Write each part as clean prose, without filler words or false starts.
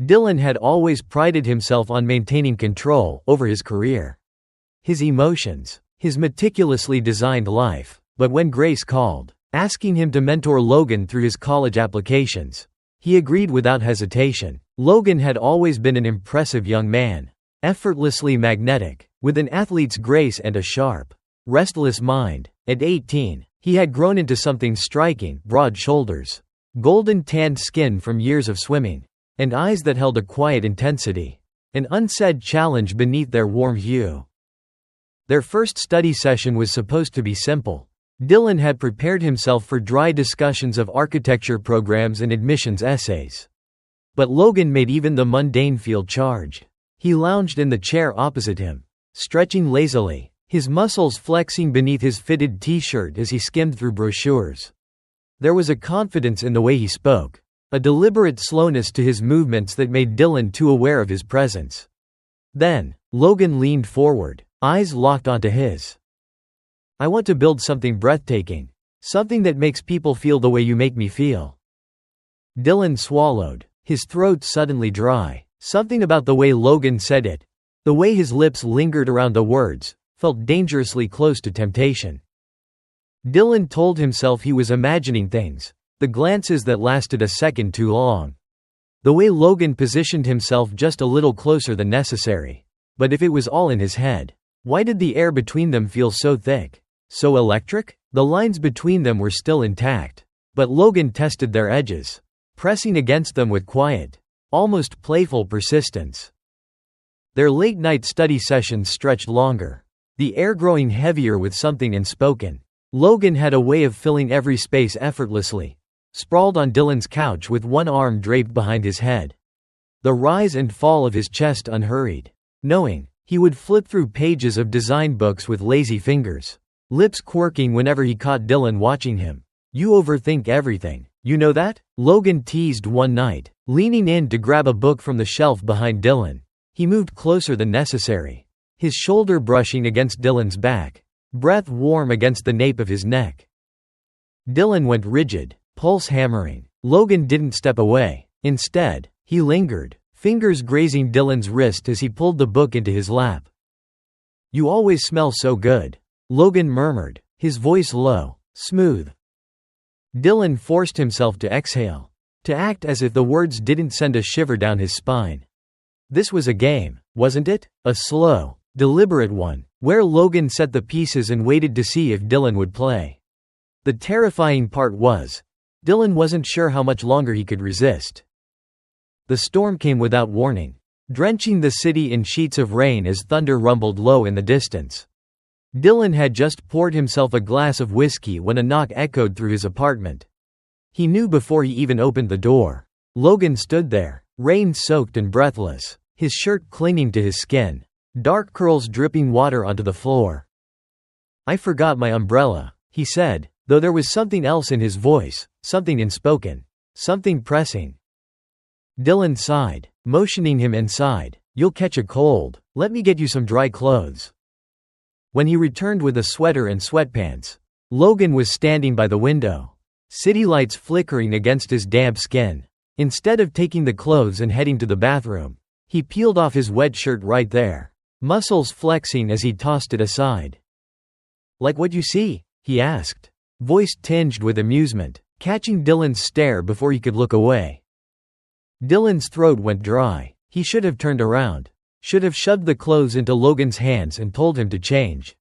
Dylan had always prided himself on maintaining control over his career, his emotions, his meticulously designed life. But when Grace called, asking him to mentor Logan through his college applications, he agreed without hesitation. Logan had always been an impressive young man, effortlessly magnetic, with an athlete's grace and a sharp, restless mind. At 18, he had grown into something striking: broad shoulders, golden tanned skin from years of swimming, and eyes that held a quiet intensity, an unsaid challenge beneath their warm hue. Their first study session was supposed to be simple. Dylan had prepared himself for dry discussions of architecture programs and admissions essays. But Logan made even the mundane feel charged. He lounged in the chair opposite him, stretching lazily, his muscles flexing beneath his fitted t-shirt as he skimmed through brochures. There was a confidence in the way he spoke, a deliberate slowness to his movements that made Dylan too aware of his presence. Then, Logan leaned forward, eyes locked onto his. "I want to build something breathtaking. Something that makes people feel the way you make me feel." Dylan swallowed, his throat suddenly dry. Something about the way Logan said it, the way his lips lingered around the words, felt dangerously close to temptation. Dylan told himself he was imagining things, the glances that lasted a second too long. The way Logan positioned himself just a little closer than necessary. But if it was all in his head, why did the air between them feel so thick? So electric? The lines between them were still intact, but Logan tested their edges, pressing against them with quiet, almost playful persistence. Their late-night study sessions stretched longer, the air growing heavier with something unspoken. Logan had a way of filling every space effortlessly, sprawled on Dylan's couch with one arm draped behind his head, the rise and fall of his chest unhurried. Knowing, he would flip through pages of design books with lazy fingers, lips quirking whenever he caught Dylan watching him. "You overthink everything, you know that?" Logan teased one night, leaning in to grab a book from the shelf behind Dylan. He moved closer than necessary, his shoulder brushing against Dylan's back, breath warm against the nape of his neck. Dylan went rigid, pulse hammering. Logan didn't step away. Instead, he lingered, fingers grazing Dylan's wrist as he pulled the book into his lap. "You always smell so good," Logan murmured, his voice low, smooth. Dylan forced himself to exhale, to act as if the words didn't send a shiver down his spine. This was a game, wasn't it? A slow, deliberate one, where Logan set the pieces and waited to see if Dylan would play. The terrifying part was, Dylan wasn't sure how much longer he could resist. The storm came without warning, drenching the city in sheets of rain as thunder rumbled low in the distance. Dylan had just poured himself a glass of whiskey when a knock echoed through his apartment. He knew before he even opened the door. Logan stood there, rain-soaked and breathless, his shirt clinging to his skin, dark curls dripping water onto the floor. "I forgot my umbrella," he said, though there was something else in his voice, something unspoken, something pressing. Dylan sighed, motioning him inside. "You'll catch a cold. Let me get you some dry clothes." When he returned with a sweater and sweatpants, Logan was standing by the window, city lights flickering against his damp skin. Instead of taking the clothes and heading to the bathroom, he peeled off his wet shirt right there, muscles flexing as he tossed it aside. "Like what you see?" he asked, voice tinged with amusement, catching Dylan's stare before he could look away. Dylan's throat went dry. He should have turned around, should have shoved the clothes into Logan's hands and told him to change.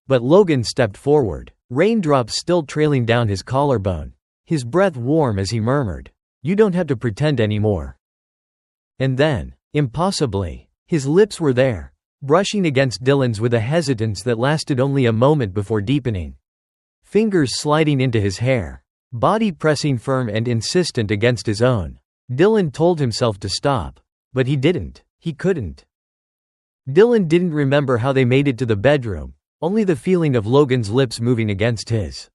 But Logan stepped forward, raindrops still trailing down his collarbone, his breath warm as he murmured, "You don't have to pretend anymore." And then, impossibly, his lips were there, brushing against Dylan's with a hesitance that lasted only a moment before deepening. Fingers sliding into his hair, body pressing firm and insistent against his own. Dylan told himself to stop, but he didn't. He couldn't. Dylan didn't remember how they made it to the bedroom, only the feeling of Logan's lips moving against his.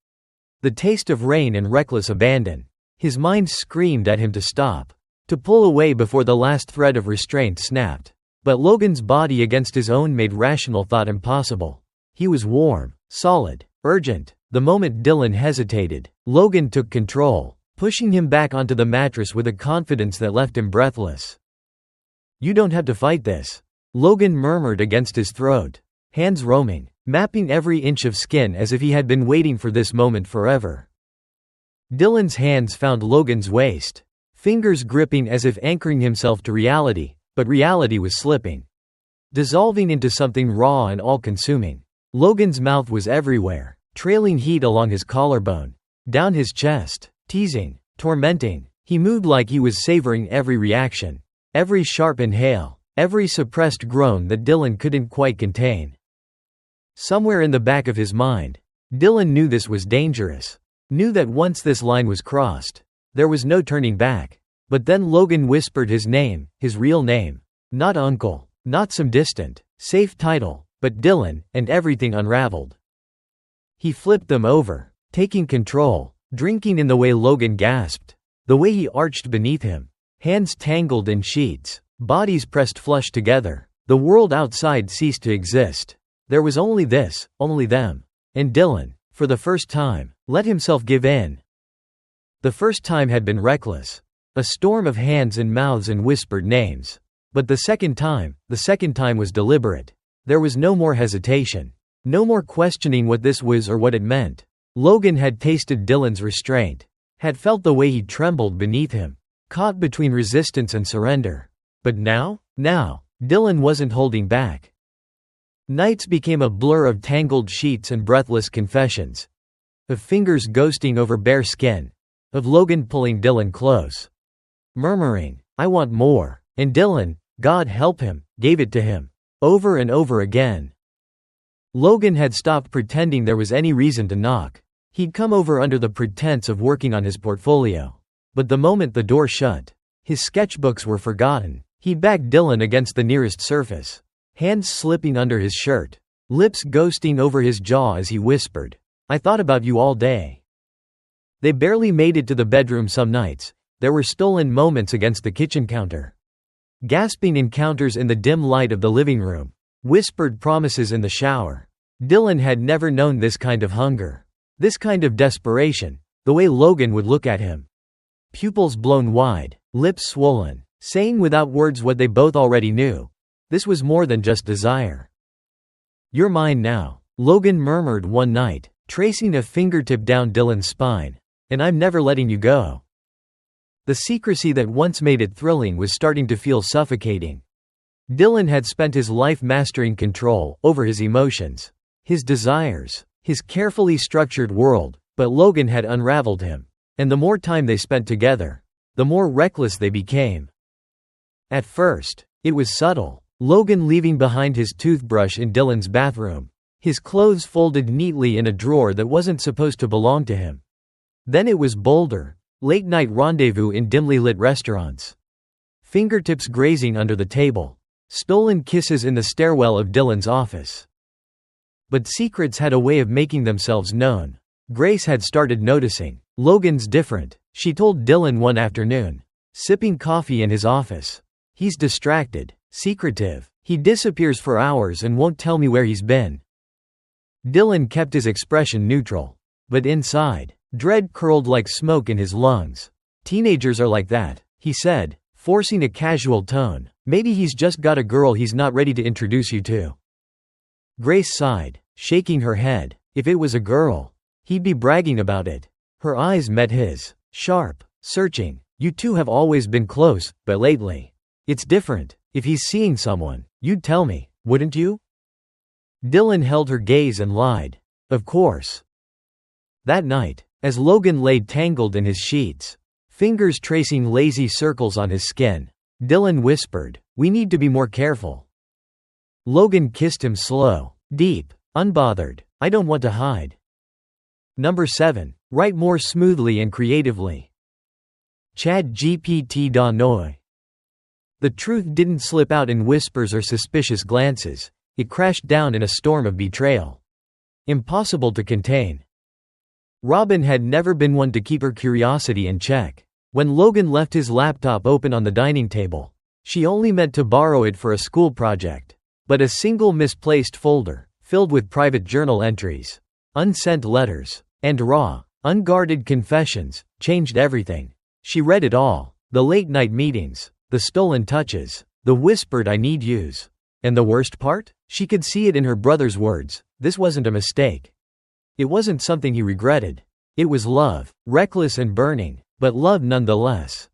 The taste of rain and reckless abandon. His mind screamed at him to stop, to pull away before the last thread of restraint snapped. But Logan's body against his own made rational thought impossible. He was warm, solid, urgent. The moment Dylan hesitated, Logan took control, pushing him back onto the mattress with a confidence that left him breathless. You don't have to fight this. Logan murmured against his throat, hands roaming, mapping every inch of skin as if he had been waiting for this moment forever. Dylan's hands found Logan's waist, fingers gripping as if anchoring himself to reality, but reality was slipping, dissolving into something raw and all-consuming. Logan's mouth was everywhere, trailing heat along his collarbone, down his chest, teasing, tormenting. He moved like he was savoring every reaction, every sharp inhale, every suppressed groan that Dylan couldn't quite contain. Somewhere in the back of his mind, Dylan knew this was dangerous, knew that once this line was crossed, there was no turning back. But then Logan whispered his name, his real name. Not uncle, not some distant, safe title, but Dylan, and everything unraveled. He flipped them over, taking control, drinking in the way Logan gasped, the way he arched beneath him, hands tangled in sheets, bodies pressed flush together. The world outside ceased to exist. There was only this, only them. And Dylan, for the first time, let himself give in. The first time had been reckless. A storm of hands and mouths and whispered names. But the second time was deliberate. There was no more hesitation. No more questioning what this was or what it meant. Logan had tasted Dylan's restraint, had felt the way he trembled beneath him, caught between resistance and surrender. But now, Dylan wasn't holding back. Nights became a blur of tangled sheets and breathless confessions, of fingers ghosting over bare skin, of Logan pulling Dylan close, murmuring, "I want more," and Dylan, God help him, gave it to him, over and over again. Logan had stopped pretending there was any reason to knock. He'd come over under the pretense of working on his portfolio. But the moment the door shut, his sketchbooks were forgotten. He backed Dylan against the nearest surface, hands slipping under his shirt, lips ghosting over his jaw as he whispered, "I thought about you all day." They barely made it to the bedroom some nights. There were stolen moments against the kitchen counter, gasping encounters in the dim light of the living room, whispered promises in the shower. Dylan had never known this kind of hunger, this kind of desperation, the way Logan would look at him, pupils blown wide, lips swollen, saying without words what they both already knew. This was more than just desire. "You're mine now," Logan murmured one night, tracing a fingertip down Dylan's spine. "And I'm never letting you go." The secrecy that once made it thrilling was starting to feel suffocating. Dylan had spent his life mastering control over his emotions, his desires, his carefully structured world, but Logan had unraveled him. And the more time they spent together, the more reckless they became. At first, it was subtle. Logan leaving behind his toothbrush in Dylan's bathroom, his clothes folded neatly in a drawer that wasn't supposed to belong to him. Then it was bolder. Late-night rendezvous in dimly lit restaurants, fingertips grazing under the table, stolen kisses in the stairwell of Dylan's office. But secrets had a way of making themselves known. Grace had started noticing. "Logan's different," she told Dylan one afternoon, sipping coffee in his office. "He's distracted, secretive. He disappears for hours and won't tell me where he's been." Dylan kept his expression neutral. But inside, dread curled like smoke in his lungs. "Teenagers are like that," he said, forcing a casual tone. "Maybe he's just got a girl he's not ready to introduce you to." Grace sighed, shaking her head. If it was a girl, he'd be bragging about it. Her eyes met his, sharp, searching. "You two have always been close, but lately, it's different. If he's seeing someone, you'd tell me, wouldn't you?" Dylan held her gaze and lied. "Of course." That night, as Logan lay tangled in his sheets, fingers tracing lazy circles on his skin, Dylan whispered, "We need to be more careful." Logan kissed him slow, deep, unbothered. "I don't want to hide." Number 7. Write more smoothly and creatively. ChatGPT Noi. The truth didn't slip out in whispers or suspicious glances. It crashed down in a storm of betrayal. Impossible to contain. Robin had never been one to keep her curiosity in check. When Logan left his laptop open on the dining table, she only meant to borrow it for a school project. But a single misplaced folder, filled with private journal entries, unsent letters, and raw, unguarded confessions, changed everything. She read it all. The late-night meetings, the stolen touches, The whispered "I need yous." And the worst part? She could see it in her brother's words. This wasn't a mistake. It wasn't something he regretted. It was love, reckless and burning, but love nonetheless.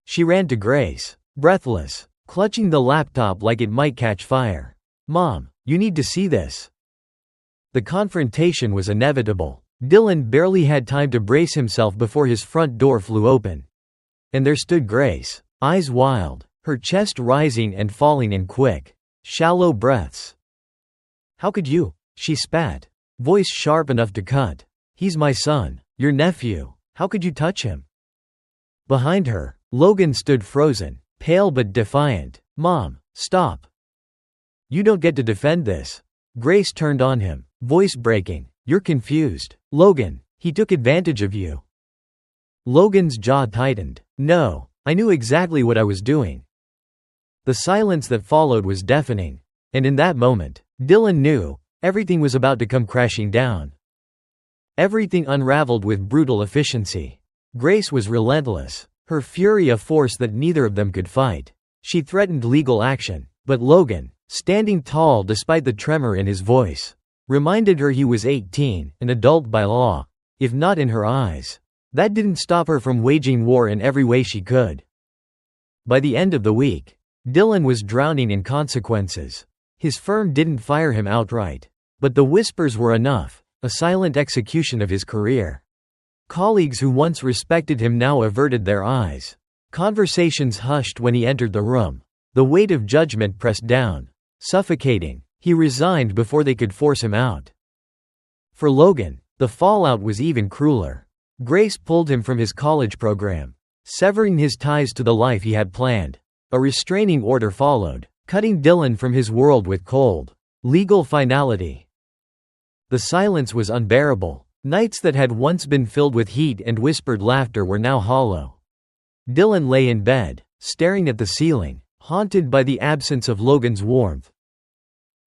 She ran to Grace, breathless, clutching the laptop like it might catch fire. "Mom, you need to see this." The confrontation was inevitable. Dylan barely had time to brace himself before his front door flew open. And there stood Grace, eyes wild, her chest rising and falling in quick, shallow breaths. "How could you?" she spat, voice sharp enough to cut. "He's my son, your nephew. How could you touch him?" Behind her, Logan stood frozen, pale but defiant. "Mom, stop. You don't get to defend this." Grace turned on him, voice breaking. "You're confused, Logan. He took advantage of you." Logan's jaw tightened. "No, I knew exactly what I was doing." The silence that followed was deafening. And in that moment, Dylan knew everything was about to come crashing down. Everything unraveled with brutal efficiency. Grace was relentless, her fury a force that neither of them could fight. She threatened legal action, but Logan, standing tall despite the tremor in his voice, reminded her he was 18, an adult by law, if not in her eyes. That didn't stop her from waging war in every way she could. By the end of the week, Dylan was drowning in consequences. His firm didn't fire him outright, but the whispers were enough, a silent execution of his career. Colleagues who once respected him now averted their eyes. Conversations hushed when he entered the room. The weight of judgment pressed down, suffocating. He resigned before they could force him out. For Logan, the fallout was even crueler. Grace pulled him from his college program, severing his ties to the life he had planned. A restraining order followed, cutting Dylan from his world with cold, legal finality. The silence was unbearable. Nights that had once been filled with heat and whispered laughter were now hollow. Dylan lay in bed, staring at the ceiling, haunted by the absence of Logan's warmth.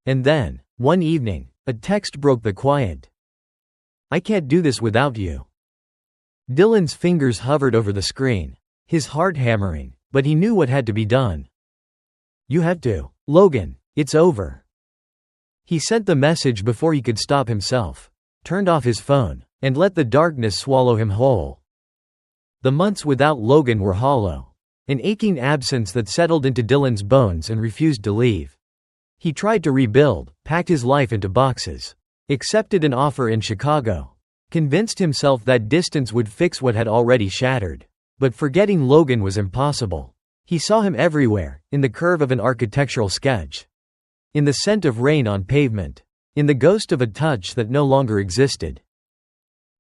And then, one evening, a text broke the quiet. "I can't do this without you." Dylan's fingers hovered over the screen, his heart hammering, but he knew what had to be done. "You have to, Logan, it's over." He sent the message before he could stop himself, turned off his phone, and let the darkness swallow him whole. The months without Logan were hollow, an aching absence that settled into Dylan's bones and refused to leave. He tried to rebuild, packed his life into boxes, accepted an offer in Chicago, convinced himself that distance would fix what had already shattered. But forgetting Logan was impossible. He saw him everywhere, in the curve of an architectural sketch, in the scent of rain on pavement, in the ghost of a touch that no longer existed.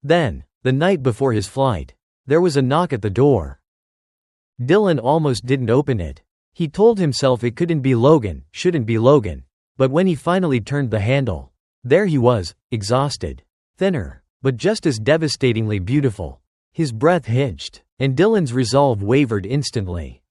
Then, the night before his flight, there was a knock at the door. Dylan almost didn't open it. He told himself it couldn't be Logan, shouldn't be Logan. But when he finally turned the handle, there he was, exhausted, thinner, but just as devastatingly beautiful. His breath hitched, and Dylan's resolve wavered instantly.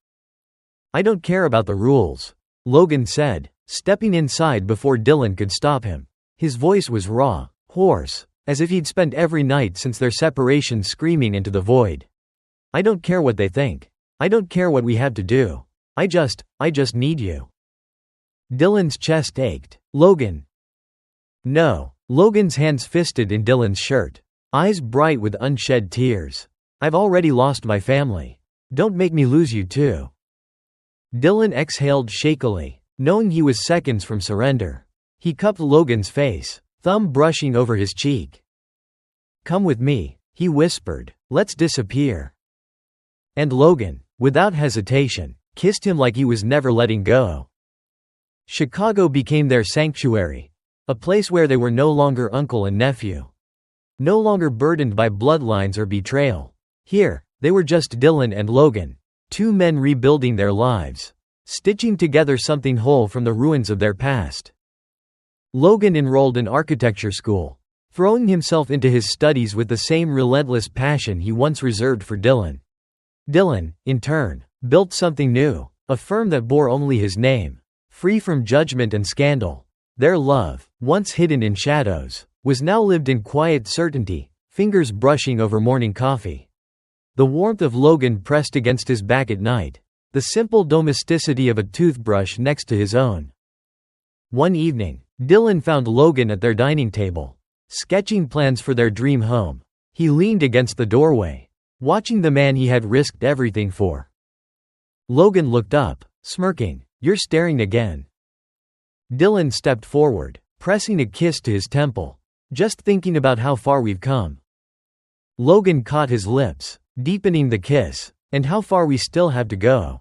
"I don't care about the rules," Logan said, stepping inside before Dylan could stop him. His voice was raw, hoarse, as if he'd spent every night since their separation screaming into the void. "I don't care what they think. I don't care what we have to do. I just need you." Dylan's chest ached. "Logan." "No." Logan's hands fisted in Dylan's shirt, eyes bright with unshed tears. "I've already lost my family. Don't make me lose you too." Dylan exhaled shakily, knowing he was seconds from surrender. He cupped Logan's face, thumb brushing over his cheek. "Come with me," he whispered. "Let's disappear." And Logan, without hesitation, kissed him like he was never letting go. Chicago became their sanctuary, a place where they were no longer uncle and nephew, no longer burdened by bloodlines or betrayal. Here, they were just Dylan and Logan, two men rebuilding their lives, stitching together something whole from the ruins of their past. Logan enrolled in architecture school, throwing himself into his studies with the same relentless passion he once reserved for Dylan. Dylan, in turn, built something new, a firm that bore only his name, free from judgment and scandal. Their love, once hidden in shadows, was now lived in quiet certainty, fingers brushing over morning coffee. The warmth of Logan pressed against his back at night, the simple domesticity of a toothbrush next to his own. One evening, Dylan found Logan at their dining table, sketching plans for their dream home. He leaned against the doorway, watching the man he had risked everything for. Logan looked up, smirking. "You're staring again." Dylan stepped forward, pressing a kiss to his temple. "Just thinking about how far we've come." Logan caught his lips, deepening the kiss. "And how far we still have to go."